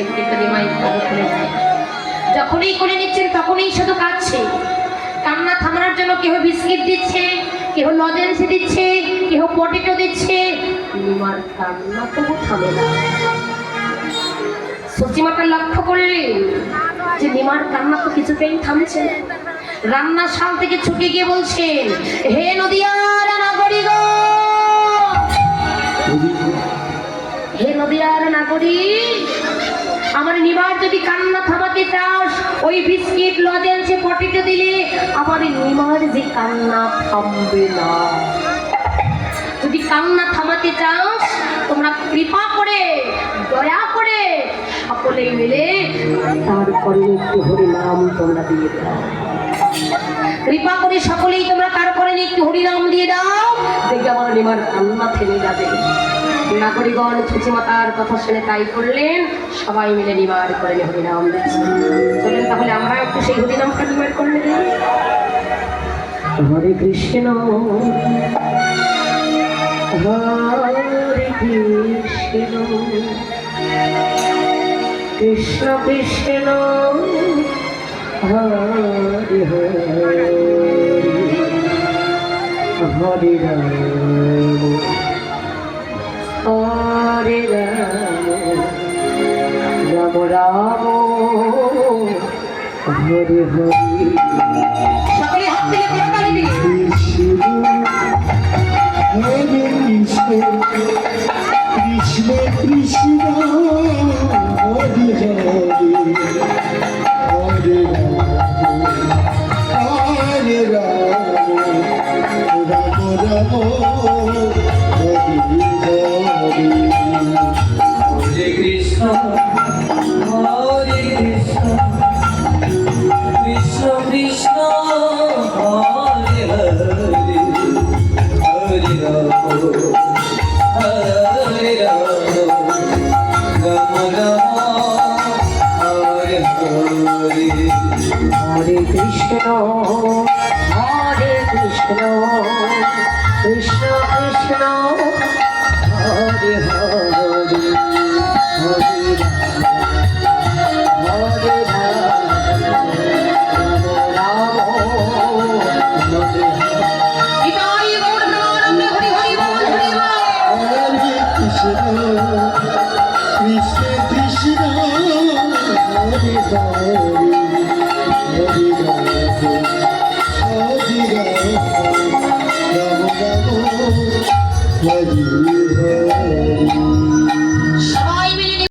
নিচ্ছেন, কিন্তু নিমাই ভালো করে নেয়। যখনই করে নিচ্ছেন তখনই শুধু কাঁদছে। কান্না থামানোর জন্য কেহ বিস্কিট দিচ্ছে, কেহ লজেন্স দিচ্ছে, কেহ পটেটো দিচ্ছে, নিমার কান্না তবু থামে না। সচিমাটা লক্ষ্য করলেন যে নিমার কান্না তো কিছুতেই থামছে না। রান্নাশাল থেকে ছুটে গিয়ে বলছেন, হে নদিয়ার নাগরিক, হে নদিয়ার নাগরিক, আমার নিমার যদি কান্না থামাতে চাস, ওই বিস্কিট লজেন্সে পটেটো দিলে আমার নিমার যে কান্না থামবে না। যদি কান্না থামাতে চাস, তোমরা কৃপা করে, দয়া করে সকলেই মিলে তারপরে একটু হরিনাম তোমরা দিয়ে দাও। কৃপা করে সকলেই তোমরা তারপরে একটু হরিনাম দিয়ে দাও, দেখবে আমার নিমার কান্না থেমে যাবে। নাগরিকগণ সচিমাতার কথা শুনে তাই করলেন, সবাই মিলে নিবার করে হরিনাম দিচ্ছেন। চলেন তাহলে আমরা একটু সেই হরিনামটা নিবার করে নিলাম। হরে কৃষ্ণ হরে কৃষ্ণ কৃষ্ণ কৃষ্ণ হরে হরে হরে রাম হরে রাম রাম রাম হরে হরে। সকলে হাত থেকে করতালি দিন।